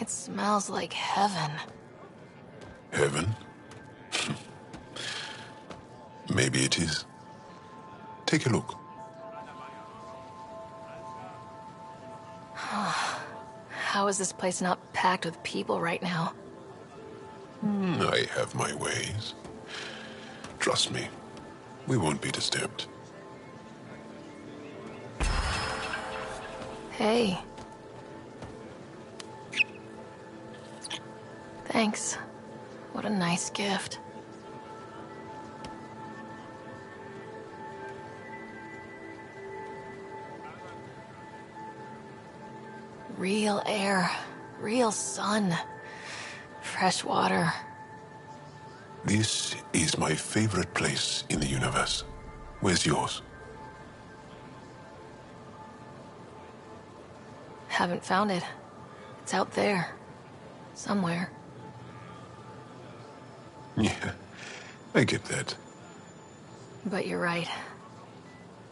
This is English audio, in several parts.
It smells like heaven. Heaven? Maybe it is. Take a look. How is this place not packed with people right now? I have my ways. Trust me, we won't be disturbed. Hey. Thanks. What a nice gift. Real air, real sun, fresh water. This is my favorite place in the universe. Where's yours? Haven't found it. It's out there. Somewhere. Yeah, I get that. But you're right.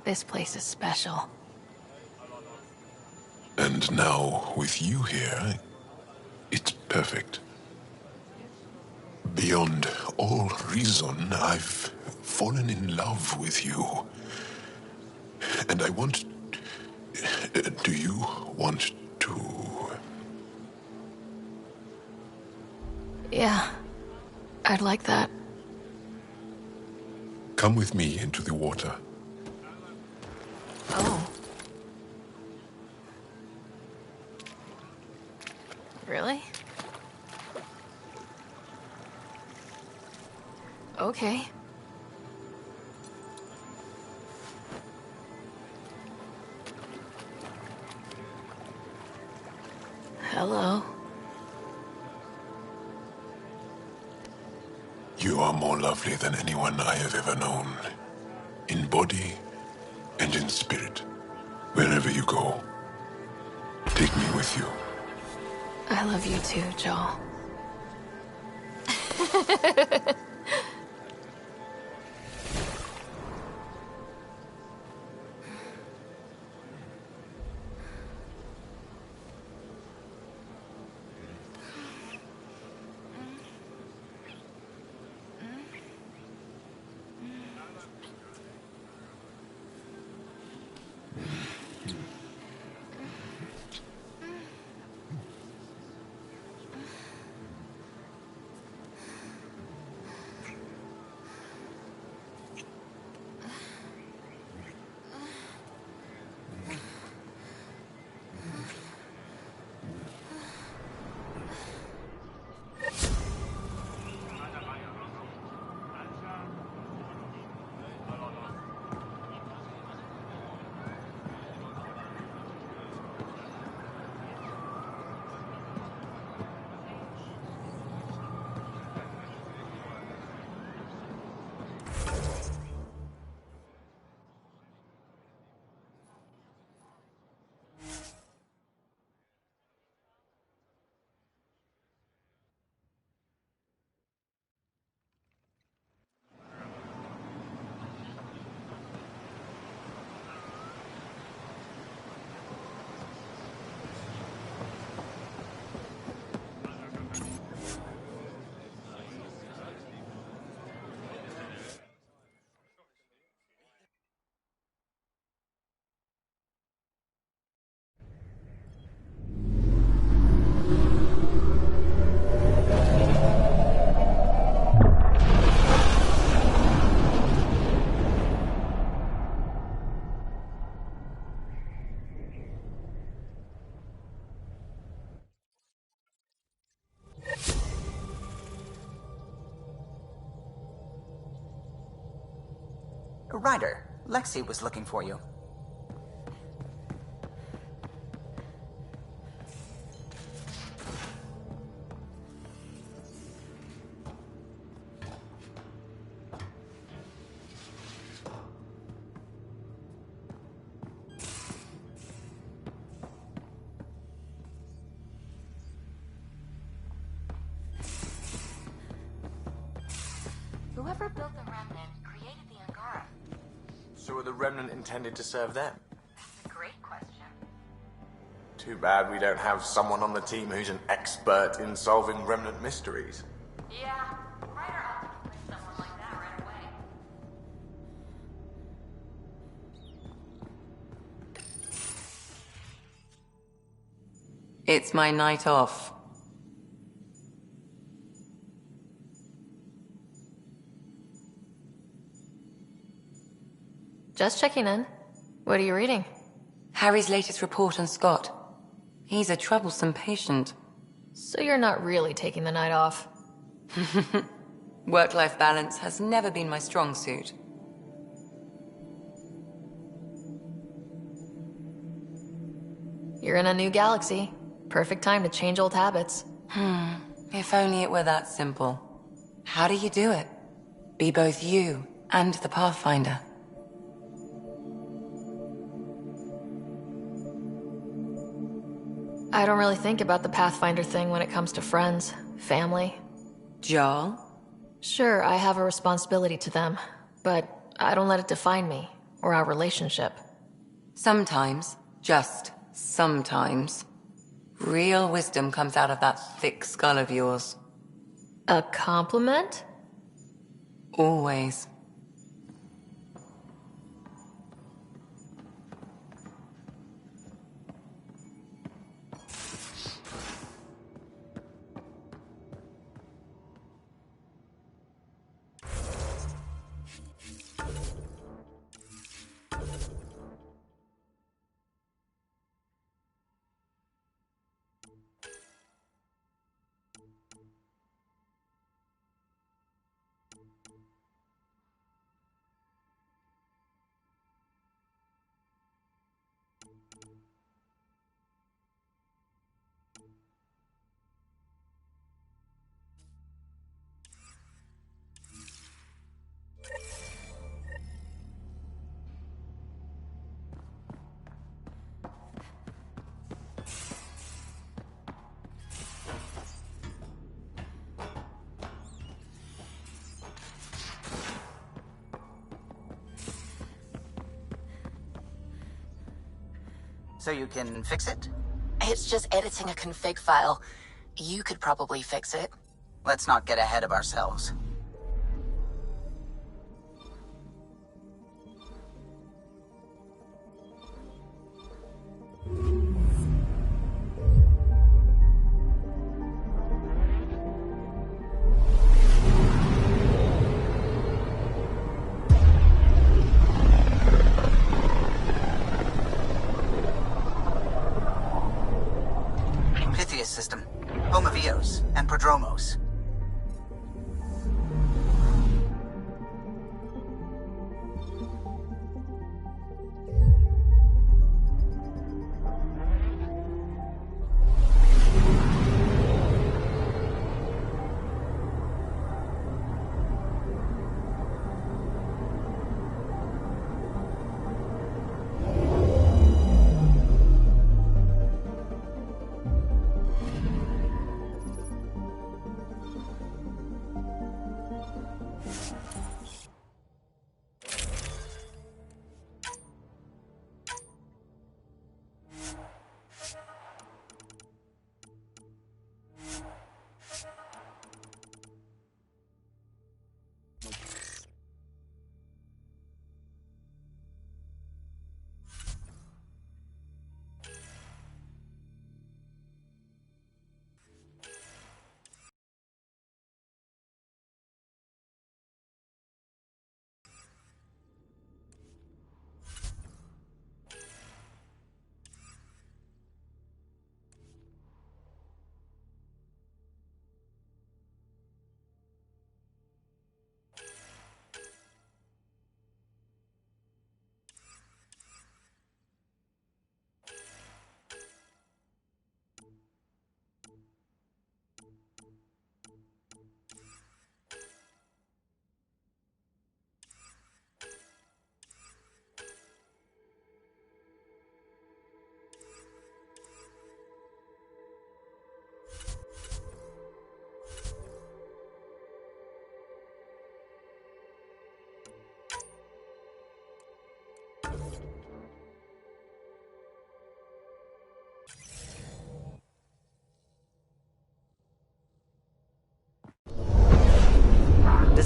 This place is special. And now, with you here, it's perfect. Beyond all reason, I've fallen in love with you. And I want... do you want to... Yeah, I'd like that. Come with me into the water. Oh. Really? Okay. Hello. You are more lovely than anyone I have ever known. In body and in spirit. Wherever you go, take me with you. I love you too, Joel. Ryder, Lexi was looking for you. Whoever built the Remnant created the Angara. So were the Remnant intended to serve them? That's a great question. Too bad we don't have someone on the team who's an expert in solving remnant mysteries. Yeah, Ryder ought to place someone like that right away. It's my night off. Just checking in. What are you reading? Harry's latest report on Scott. He's a troublesome patient. So you're not really taking the night off? Work-life balance has never been my strong suit. You're in a new galaxy. Perfect time to change old habits. If only it were that simple. How do you do it? Be both you and the Pathfinder. I don't really think about the Pathfinder thing when it comes to friends, family. Jarl? Sure, I have a responsibility to them, but I don't let it define me, or our relationship. Sometimes, just sometimes, real wisdom comes out of that thick skull of yours. A compliment? Always. So you can fix it? It's just editing a config file. You could probably fix it. Let's not get ahead of ourselves. System, Homovios, and Prodromos.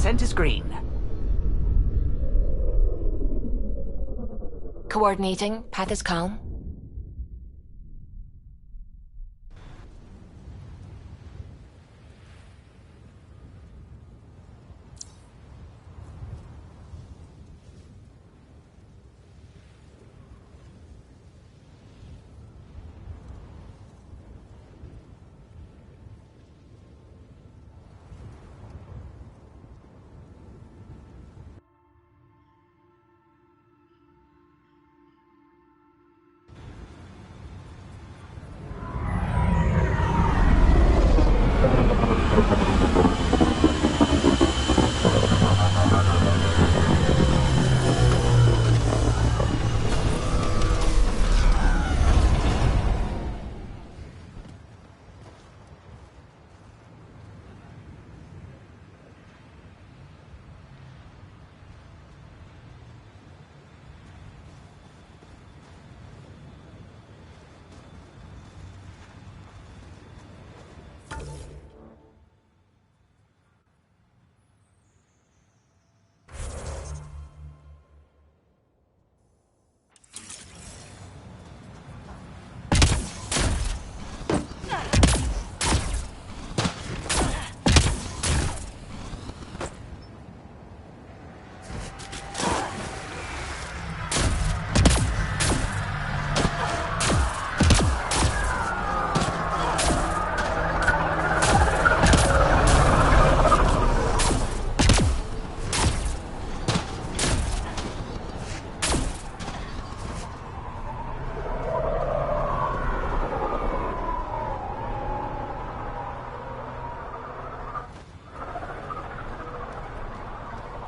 Descent is green. Coordinating. Path is calm.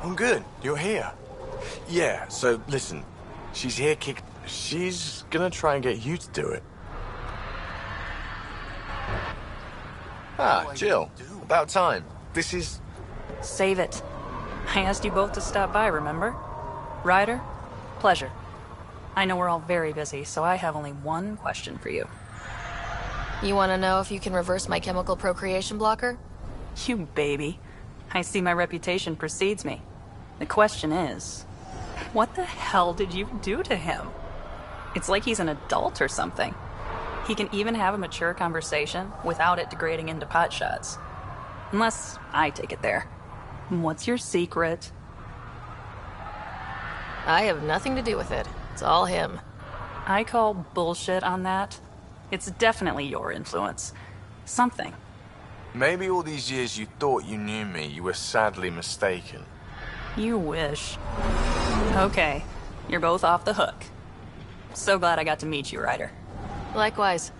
I'm good. You're here. Yeah, so listen. She's here She's gonna try and get you to do it. Ah, Jill. About time. This is... Save it. I asked you both to stop by, remember? Ryder, pleasure. I know we're all very busy, so I have only one question for you. You want to know if you can reverse my chemical procreation blocker? You baby. I see my reputation precedes me. The question is, what the hell did you do to him? It's like he's an adult or something. He can even have a mature conversation without it degrading into pot shots. Unless I take it there. What's your secret? I have nothing to do with it. It's all him. I call bullshit on that. It's definitely your influence. Something. Maybe all these years you thought you knew me, you were sadly mistaken. You wish. Okay, you're both off the hook. So glad I got to meet you, Ryder. Likewise.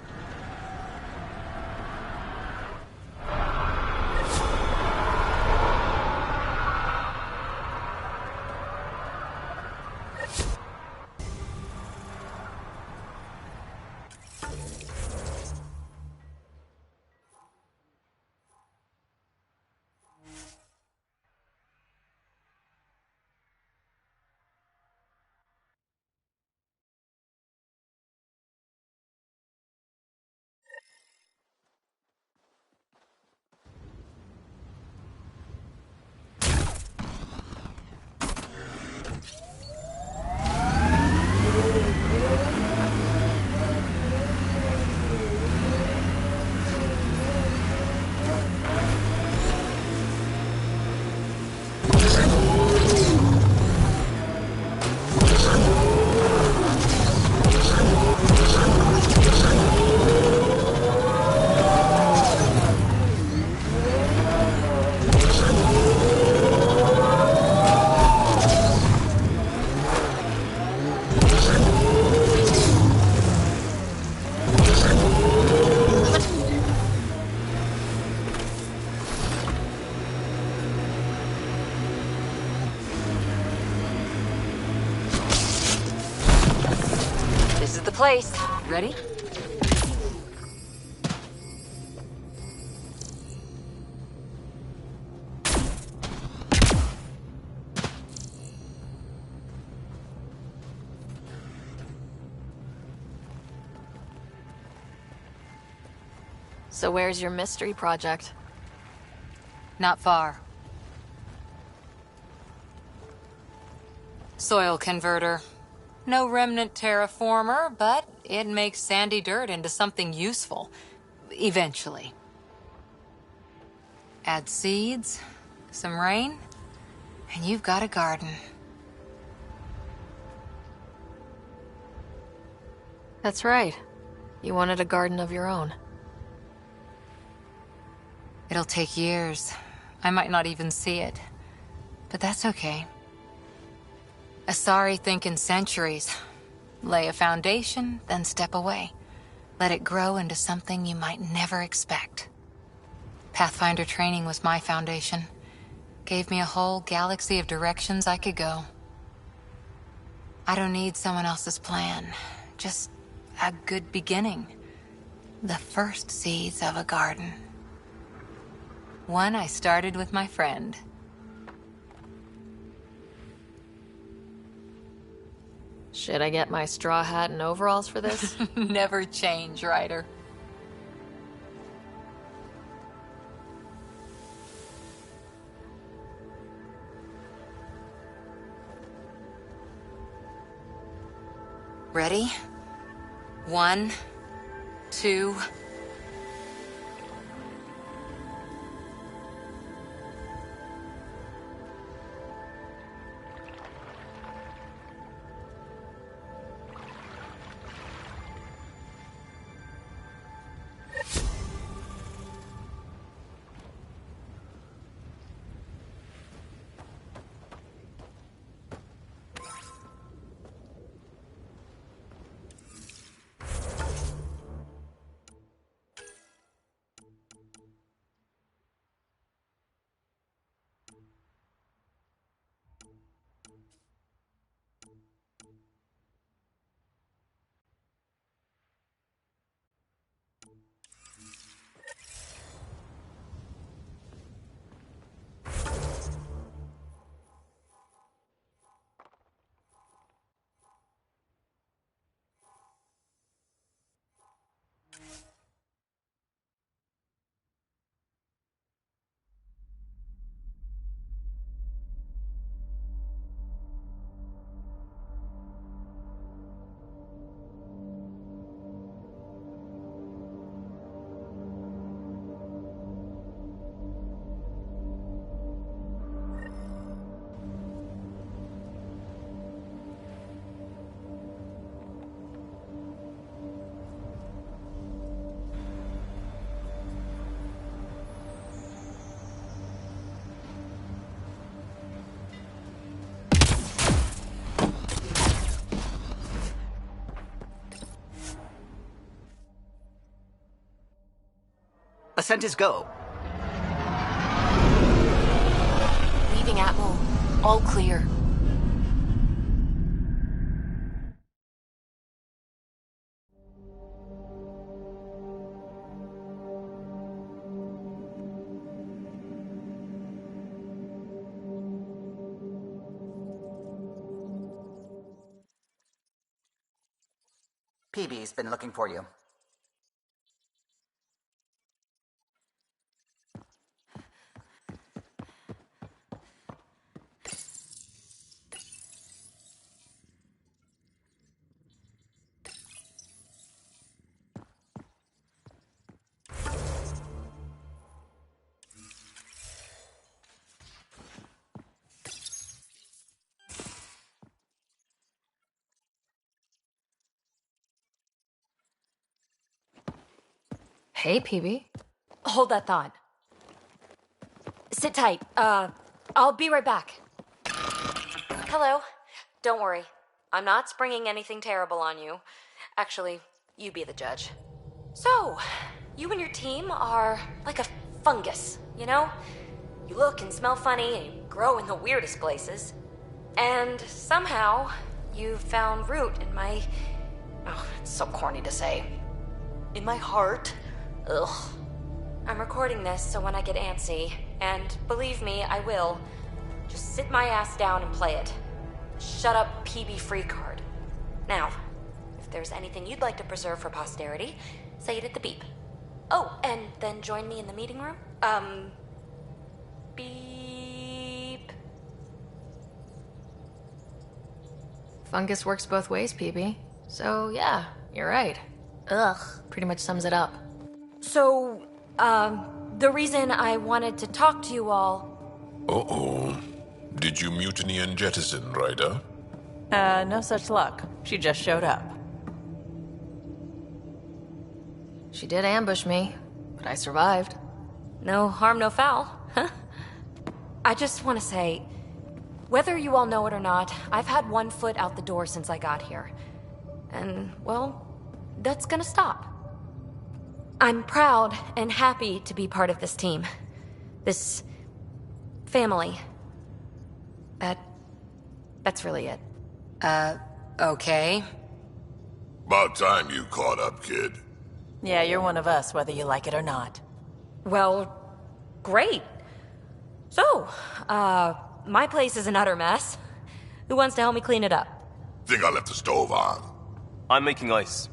Place. Ready? So where's your mystery project? Not far. Soil converter. No remnant terraformer, but it makes sandy dirt into something useful. Eventually. Add seeds, some rain, and you've got a garden. That's right. You wanted a garden of your own. It'll take years. I might not even see it. But that's okay. Asari think in centuries. Lay a foundation, then step away. Let it grow into something you might never expect. Pathfinder training was my foundation. Gave me a whole galaxy of directions I could go. I don't need someone else's plan. Just a good beginning. The first seeds of a garden. One I started with my friend. Should I get my straw hat and overalls for this? Never change, Ryder. Ready? 1, 2... Ascent is go. Leaving Atmo. All clear. PB's been looking for you. Hey, PB. Hold that thought. Sit tight. I'll be right back. Hello. Don't worry. I'm not springing anything terrible on you. Actually, you be the judge. So, you and your team are like a fungus, you know? You look and smell funny and you grow in the weirdest places. And somehow, you found root in my... Oh, it's so corny to say. In my heart. Ugh. I'm recording this so when I get antsy, and believe me, I will, just sit my ass down and play it. Shut up, PB free card. Now, if there's anything you'd like to preserve for posterity, say it at the beep. Oh, and then join me in the meeting room? Beep. Fungus works both ways, PB. So, yeah, you're right. Ugh. Pretty much sums it up. So, the reason I wanted to talk to you all... Uh-oh. Did you mutiny and jettison, Ryder? No such luck. She just showed up. She did ambush me, but I survived. No harm, no foul. I just want to say, whether you all know it or not, I've had one foot out the door since I got here. And, well, that's gonna stop. I'm proud and happy to be part of this team. This family. That's really it. Okay. About time you caught up, kid. Yeah, you're one of us, whether you like it or not. Well, great. So, my place is an utter mess. Who wants to help me clean it up? Think I left the stove on. I'm making ice.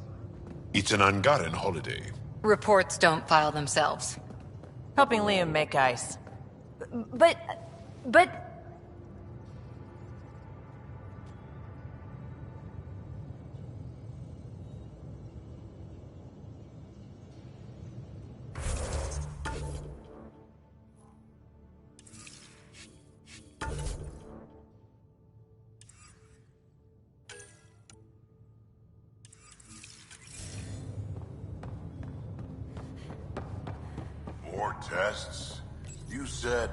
It's an Angaran holiday. Reports don't file themselves. Helping Liam make ice. But... More tests? You said...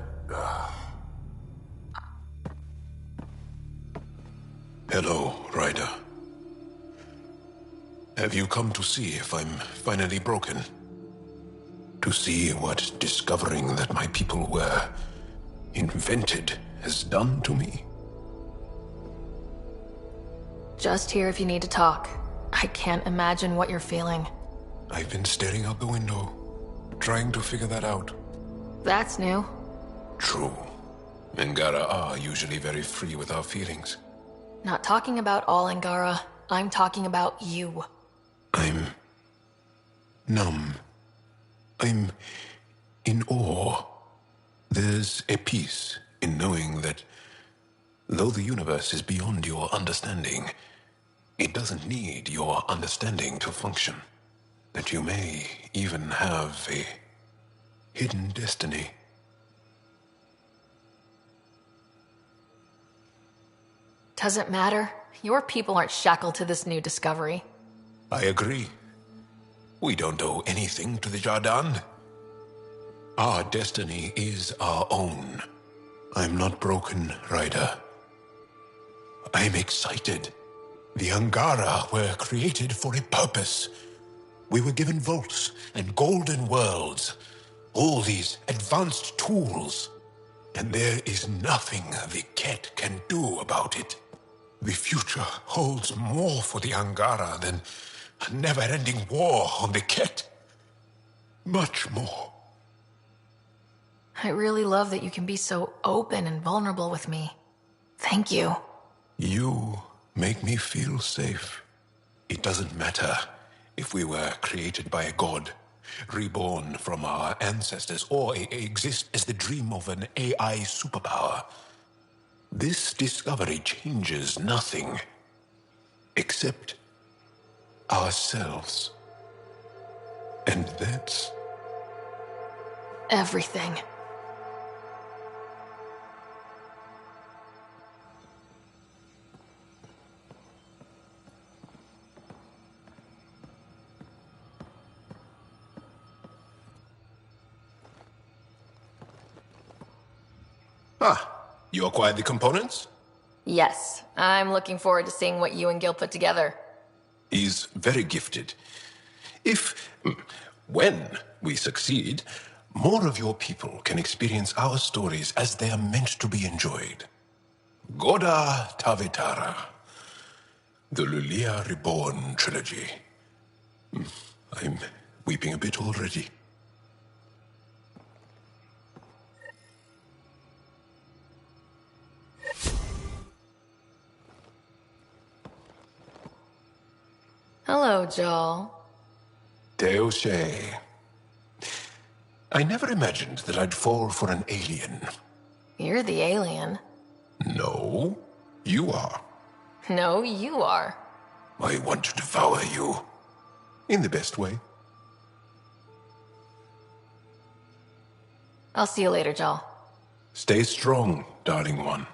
Hello, Ryder. Have you come to see if I'm finally broken? To see what discovering that my people were invented has done to me? Just here if you need to talk. I can't imagine what you're feeling. I've been staring out the window, trying to figure that out. That's new. True. Angara are usually very free with our feelings. Not talking about all Angara. I'm talking about you. I'm numb. I'm in awe. There's a peace in knowing that though the universe is beyond your understanding, it doesn't need your understanding to function. That you may even have a hidden destiny. Doesn't matter. Your people aren't shackled to this new discovery. I agree. We don't owe anything to the Jardan. Our destiny is our own. I'm not broken, Ryder. I'm excited. The Angara were created for a purpose. We were given vaults and golden worlds. All these advanced tools. And there is nothing the Ket can do about it. The future holds more for the Angara than a never-ending war on the Ket. Much more. I really love that you can be so open and vulnerable with me. Thank you. You make me feel safe. It doesn't matter if we were created by a god, reborn from our ancestors, or exist as the dream of an AI superpower. This discovery changes nothing except ourselves. And that's everything. You acquired the components? Yes, I'm looking forward to seeing what you and Gil put together. He's very gifted. When we succeed, more of your people can experience our stories as they are meant to be enjoyed. Goda Tavitara, the Lulia Reborn trilogy. I'm weeping a bit already. Hello, Joel. Deushe. I never imagined that I'd fall for an alien. You're the alien. No, you are. No, you are. I want to devour you. In the best way. I'll see you later, Jal. Stay strong, darling one.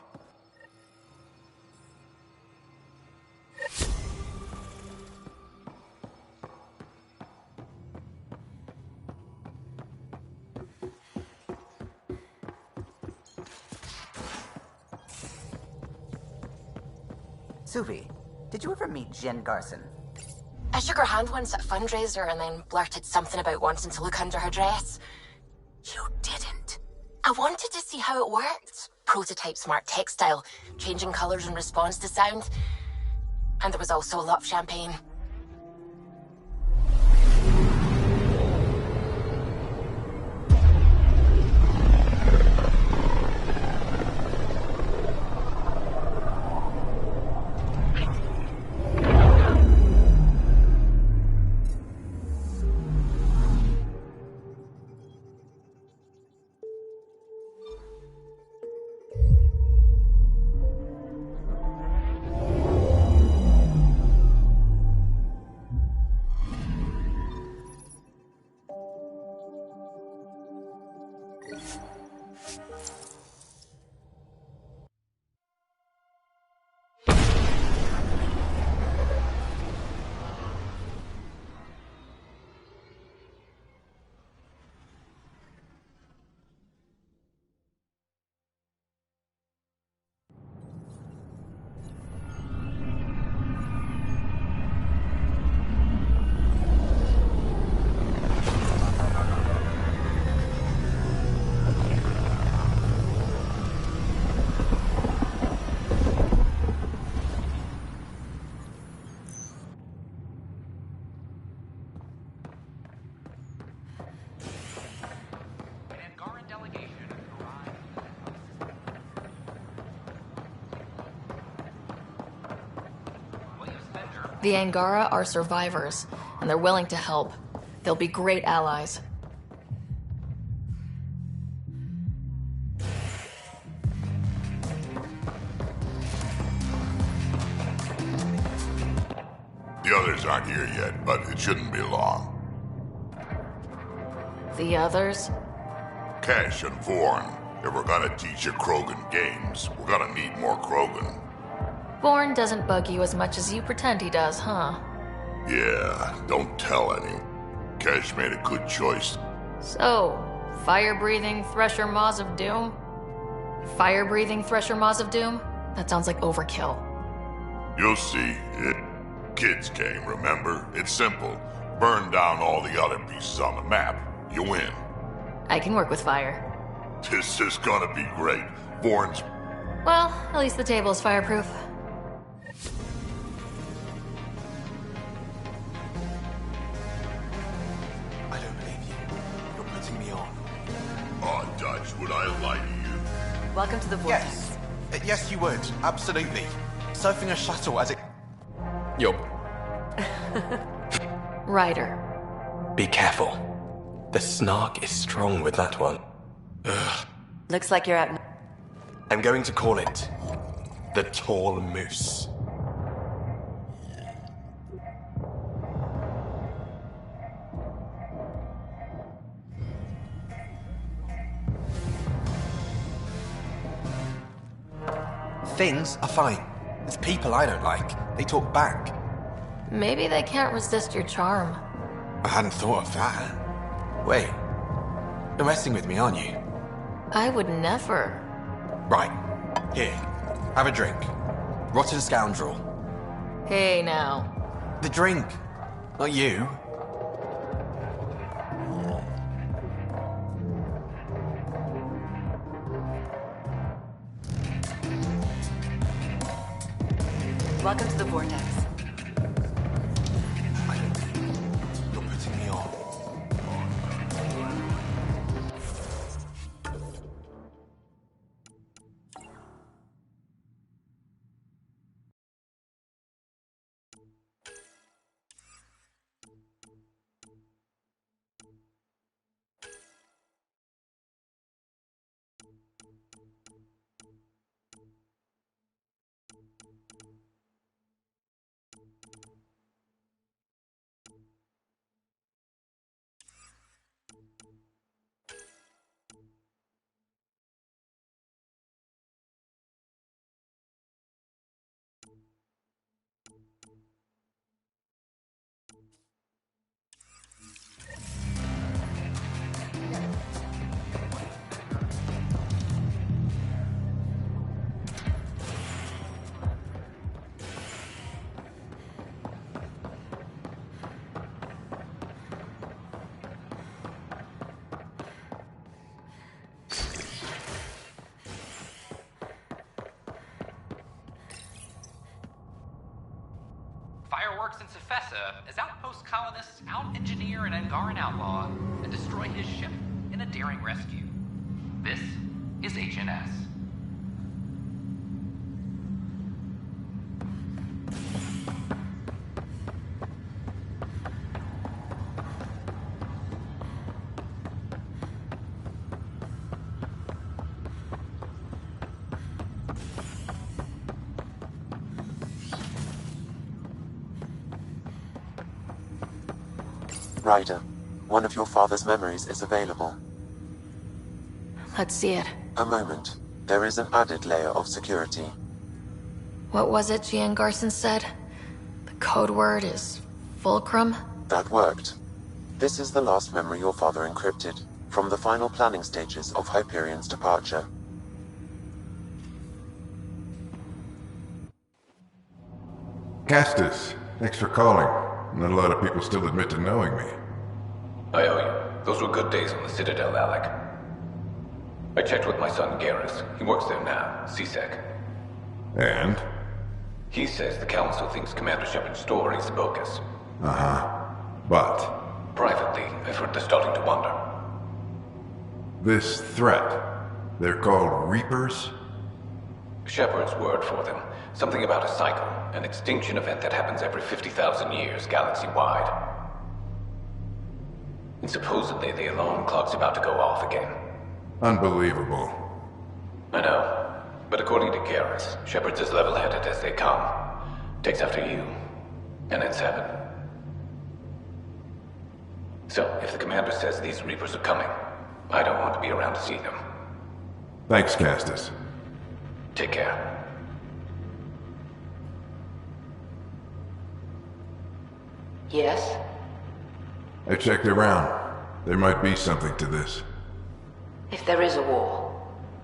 Suvi, did you ever meet Jen Garson? I shook her hand once at a fundraiser and then blurted something about wanting to look under her dress. You didn't. I wanted to see how it worked. Prototype smart textile, changing colors in response to sound. And there was also a lot of champagne. The Angara are survivors, and they're willing to help. They'll be great allies. The others aren't here yet, but it shouldn't be long. The others? Cash and Vorn. If we're gonna teach a Krogan games, we're gonna need more Krogan. Bourne doesn't bug you as much as you pretend he does, huh? Yeah, don't tell any. Cash made a good choice. So, fire-breathing Thresher Maws of Doom? Fire-breathing Thresher Maws of Doom? That sounds like overkill. You'll see. Kids game, remember? It's simple. Burn down all the other pieces on the map. You win. I can work with fire. This is gonna be great. Vorn's... Well, at least the table is fireproof. I don't believe you. You're putting me on. Oh, Dutch, would I lie to you? Welcome to the Vortex. Yes. Yes, you would. Absolutely. Surfing a shuttle as it... Yo, Ryder. be careful. The snark is strong with that one. Ugh. Looks like you're out. I'm going to call it the Tall Moose. Things are fine. It's people I don't like. They talk back. Maybe they can't resist your charm. I hadn't thought of that. Wait. You're messing with me, aren't you? I would never. Right. Here. Have a drink. Rotten scoundrel. Hey now. The drink. Not you. Welcome to the Vortex. You're putting me on. professor as outpost colonists out-engineer an Angaran outlaw and destroy his ship in a daring rescue. This is HNS. Ryder, one of your father's memories is available. Let's see it. A moment. There is an added layer of security. What was it Gian Garson said? The code word is fulcrum? That worked. This is the last memory your father encrypted, from the final planning stages of Hyperion's departure. Castus, thanks for calling. Not a lot of people still admit to knowing me. I owe you. Those were good days on the Citadel, Alec. I checked with my son Garrus. He works there now, CSEC. And? He says the Council thinks Commander Shepard's story is bogus. Uh-huh. But? Privately, I've heard they're starting to wonder. This threat, they're called Reapers? Shepard's word for them. Something about a cycle, an extinction event that happens every 50,000 years, galaxy-wide. And supposedly the alarm clock's about to go off again. Unbelievable. I know. But according to Garrus, Shepard's as level-headed as they come. Takes after you. And it's heaven. So, if the commander says these Reapers are coming, I don't want to be around to see them. Thanks, Castus. Take care. Yes? I checked around. There might be something to this. If there is a war,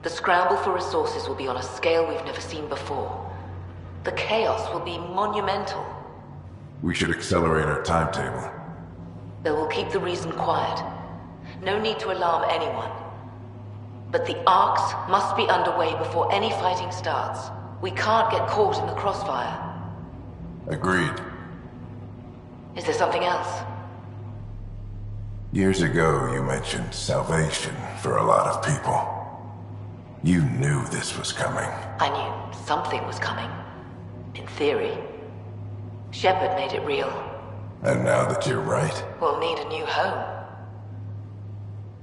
the scramble for resources will be on a scale we've never seen before. The chaos will be monumental. We should accelerate our timetable. They will keep the reason quiet. No need to alarm anyone. But the arcs must be underway before any fighting starts. We can't get caught in the crossfire. Agreed. Is there something else? Years ago, you mentioned salvation for a lot of people. You knew this was coming. I knew something was coming. In theory. Shepard made it real. And now that you're right, We'll need a new home.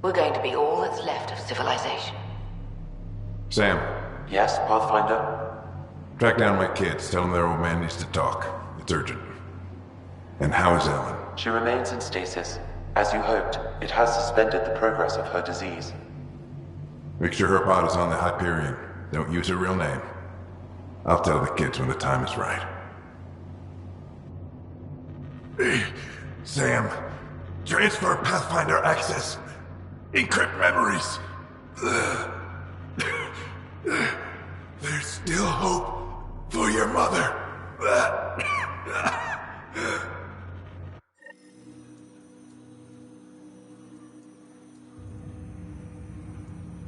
We're going to be all that's left of civilization. Sam. Yes, Pathfinder? Track down my kids. Tell them their old man needs to talk. It's urgent. And how is Ellen? She remains in stasis. As you hoped, it has suspended the progress of her disease. Make sure her pod is on the Hyperion. Don't use her real name. I'll tell the kids when the time is right. Sam, transfer Pathfinder access. Encrypt memories. There's still hope for your mother.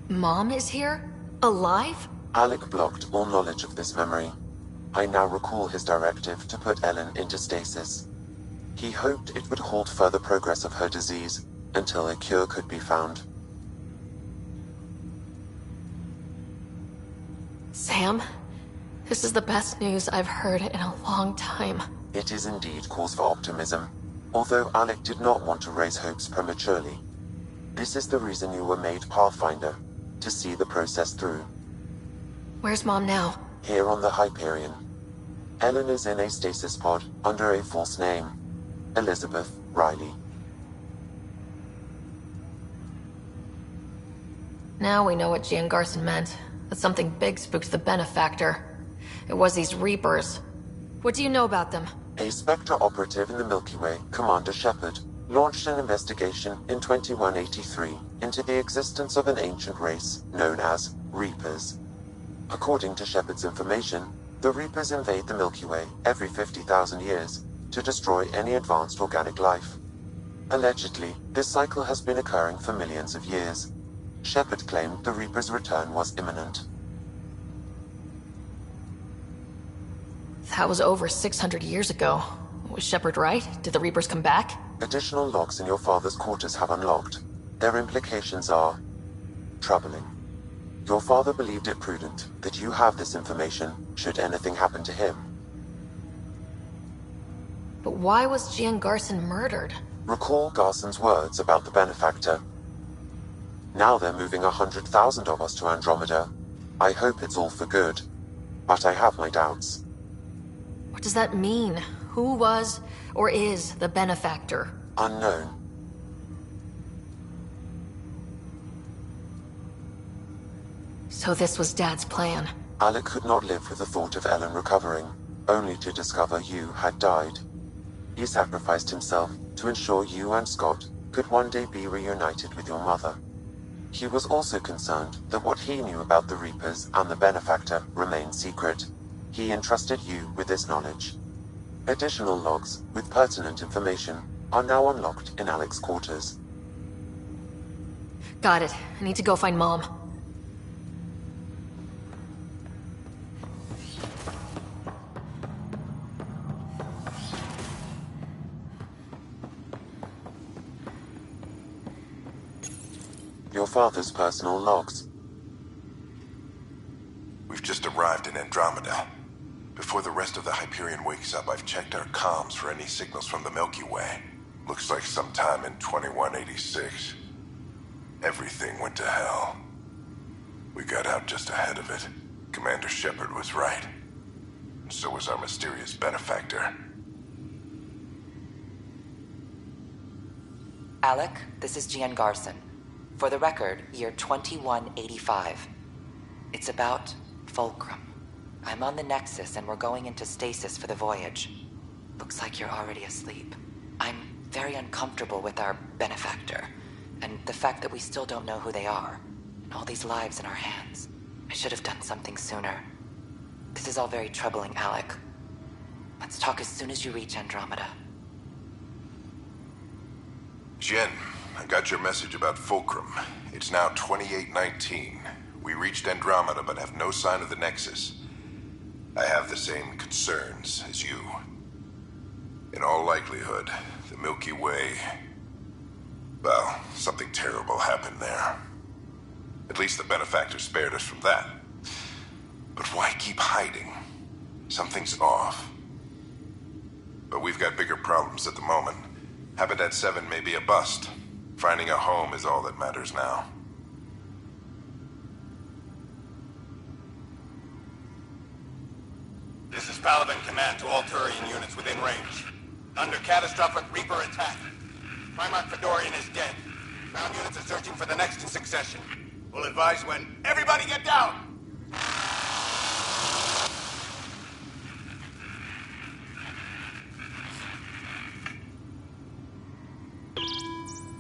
Mom is here? Alive? Alec blocked all knowledge of this memory. I now recall his directive to put Ellen into stasis. He hoped it would halt further progress of her disease until a cure could be found. Sam, this is the best news I've heard in a long time. It is indeed cause for optimism, although Alec did not want to raise hopes prematurely. This is the reason you were made Pathfinder, to see the process through. Where's Mom now? Here on the Hyperion. Ellen is in a stasis pod under a false name. Elizabeth Riley. Now we know what Gian Garson meant. That something big spooked the Benefactor. It was these Reapers. What do you know about them? A Spectre operative in the Milky Way, Commander Shepard, launched an investigation in 2183 into the existence of an ancient race known as Reapers. According to Shepard's information, the Reapers invade the Milky Way every 50,000 years to destroy any advanced organic life. Allegedly, this cycle has been occurring for millions of years. Shepard claimed the Reapers' return was imminent. That was over 600 years ago. Was Shepard right? Did the Reapers come back? Additional logs in your father's quarters have unlocked. Their implications are troubling. Your father believed it prudent that you have this information should anything happen to him. But why was Gian Garson murdered? Recall Garson's words about the benefactor. Now they're moving 100,000 of us to Andromeda. I hope it's all for good, but I have my doubts. What does that mean? Who was, or is, the benefactor? Unknown. So this was Dad's plan. Alec could not live with the thought of Ellen recovering, only to discover you had died. He sacrificed himself to ensure you and Scott could one day be reunited with your mother. He was also concerned that what he knew about the Reapers and the benefactor remained secret. He entrusted you with this knowledge. Additional logs with pertinent information are now unlocked in Alec's quarters. Got it. I need to go find Mom. Your father's personal logs. We've just arrived in Andromeda. Before the rest of the Hyperion wakes up, I've checked our comms for any signals from the Milky Way. Looks like sometime in 2186. Everything went to hell. We got out just ahead of it. Commander Shepard was right. And so was our mysterious benefactor. Alec, this is Gian Garson. For the record, year 2185. It's about Fulcrum. I'm on the Nexus and we're going into stasis for the voyage. Looks like you're already asleep. I'm very uncomfortable with our benefactor, and the fact that we still don't know who they are, and all these lives in our hands. I should have done something sooner. This is all very troubling, Alec. Let's talk as soon as you reach Andromeda. Jen, I got your message about Fulcrum. It's now 2819. We reached Andromeda but have no sign of the Nexus. I have the same concerns as you. In all likelihood, the Milky Way... well, something terrible happened there. At least the benefactor spared us from that. But why keep hiding? Something's off. But we've got bigger problems at the moment. Habitat 7 may be a bust. Finding a home is all that matters now. This is Paladin Command to all Turian units within range. Under catastrophic Reaper attack. Primarch Fedorian is dead. Ground units are searching for the next in succession. We'll advise when. Everybody get down!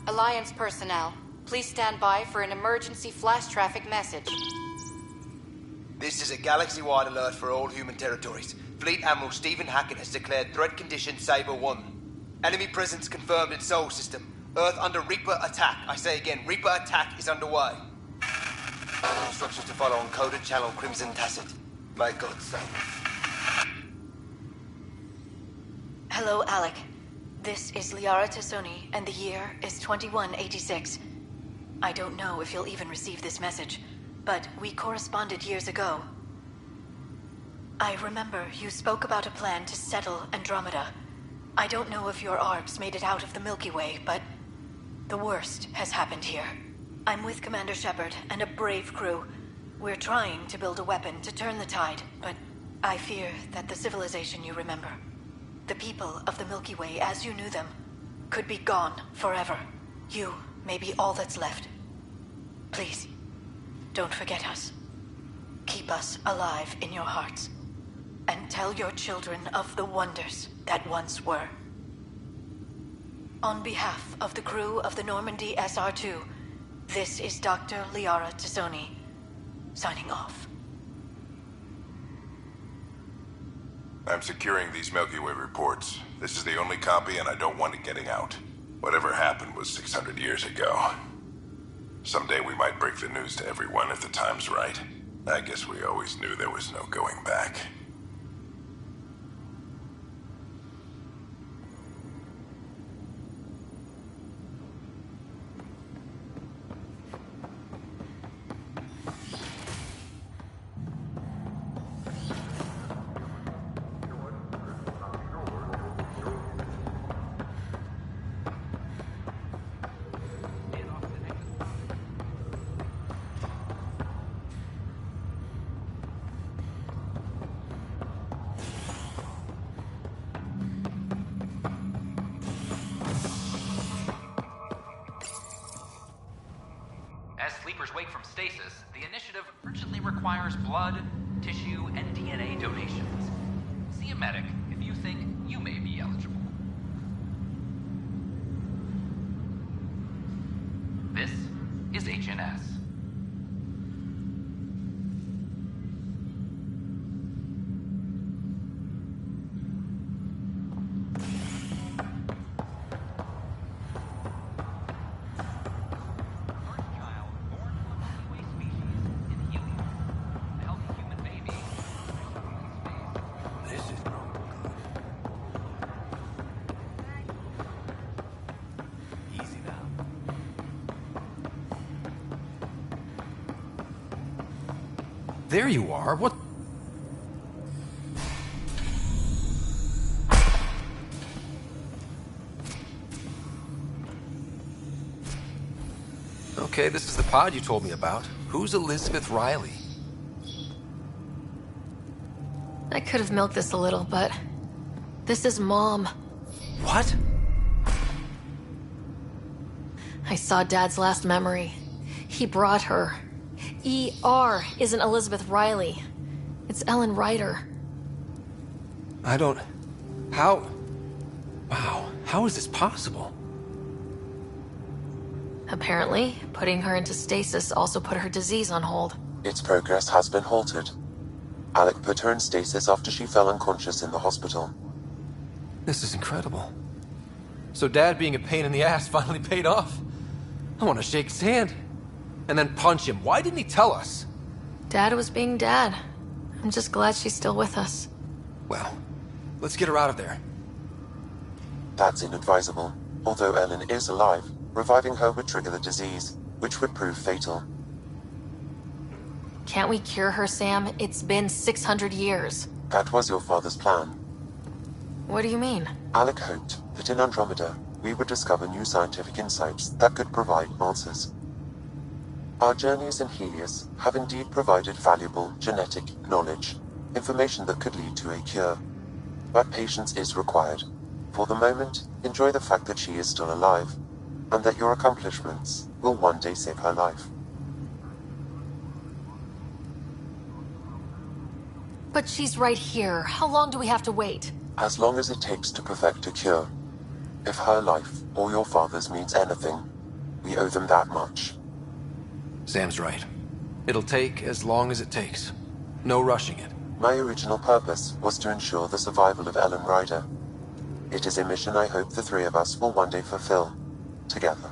Alliance personnel, please stand by for an emergency flash traffic message. This is a galaxy-wide alert for all human territories. Fleet Admiral Stephen Hackett has declared threat condition Saber 1. Enemy presence confirmed in Sol system. Earth under Reaper attack. I say again, Reaper attack is underway. Instructions to follow on coded channel Crimson Tacit. May God save. Hello, Alec. This is Liara Tassoni, and the year is 2186. I don't know if you'll even receive this message, but we corresponded years ago. I remember you spoke about a plan to settle Andromeda. I don't know if your ARGs made it out of the Milky Way, but the worst has happened here. I'm with Commander Shepard and a brave crew. We're trying to build a weapon to turn the tide, but I fear that the civilization you remember, the people of the Milky Way as you knew them, could be gone forever. You may be all that's left. Please, don't forget us. Keep us alive in your hearts. And tell your children of the wonders that once were. On behalf of the crew of the Normandy SR2, this is Dr. Liara Tassoni, signing off. I'm securing these Milky Way reports. This is the only copy, and I don't want it getting out. Whatever happened was 600 years ago. Someday we might break the news to everyone if the time's right. I guess we always knew there was no going back. as sleepers wake from stasis, the initiative urgently requires blood, tissue, and DNA donations. See a medic if you think you may be eligible. This is HNS. There you are. What? Okay, this is the pod you told me about. Who's Elizabeth Riley? I could have milked this a little, but this is Mom. What? I saw Dad's last memory. He brought her. ER isn't Elizabeth Riley. It's Ellen Ryder. I don't... How... Wow, how is this possible? Apparently, putting her into stasis also put her disease on hold. Its progress has been halted. Alec put her in stasis after she fell unconscious in the hospital. This is incredible. So Dad being a pain in the ass finally paid off? I want to shake his hand. And then punch him. Why didn't he tell us? Dad was being Dad. I'm just glad she's still with us. Well, let's get her out of there. That's inadvisable. Although Ellen is alive, reviving her would trigger the disease, which would prove fatal. Can't we cure her, Sam? It's been 600 years. That was your father's plan. What do you mean? Alec hoped that in Andromeda, we would discover new scientific insights that could provide answers. Our journeys in Helios have indeed provided valuable genetic knowledge, information that could lead to a cure. But patience is required. For the moment, enjoy the fact that she is still alive, and that your accomplishments will one day save her life. But she's right here. How long do we have to wait? As long as it takes to perfect a cure. If her life or your father's means anything, we owe them that much. Sam's right. It'll take as long as it takes. No rushing it. My original purpose was to ensure the survival of Ellen Ryder. It is a mission I hope the three of us will one day fulfill, together.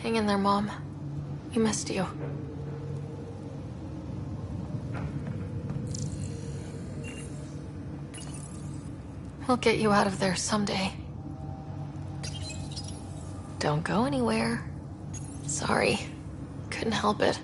Hang in there, Mom. We missed you. We'll get you out of there someday. Don't go anywhere. Sorry. Couldn't help it.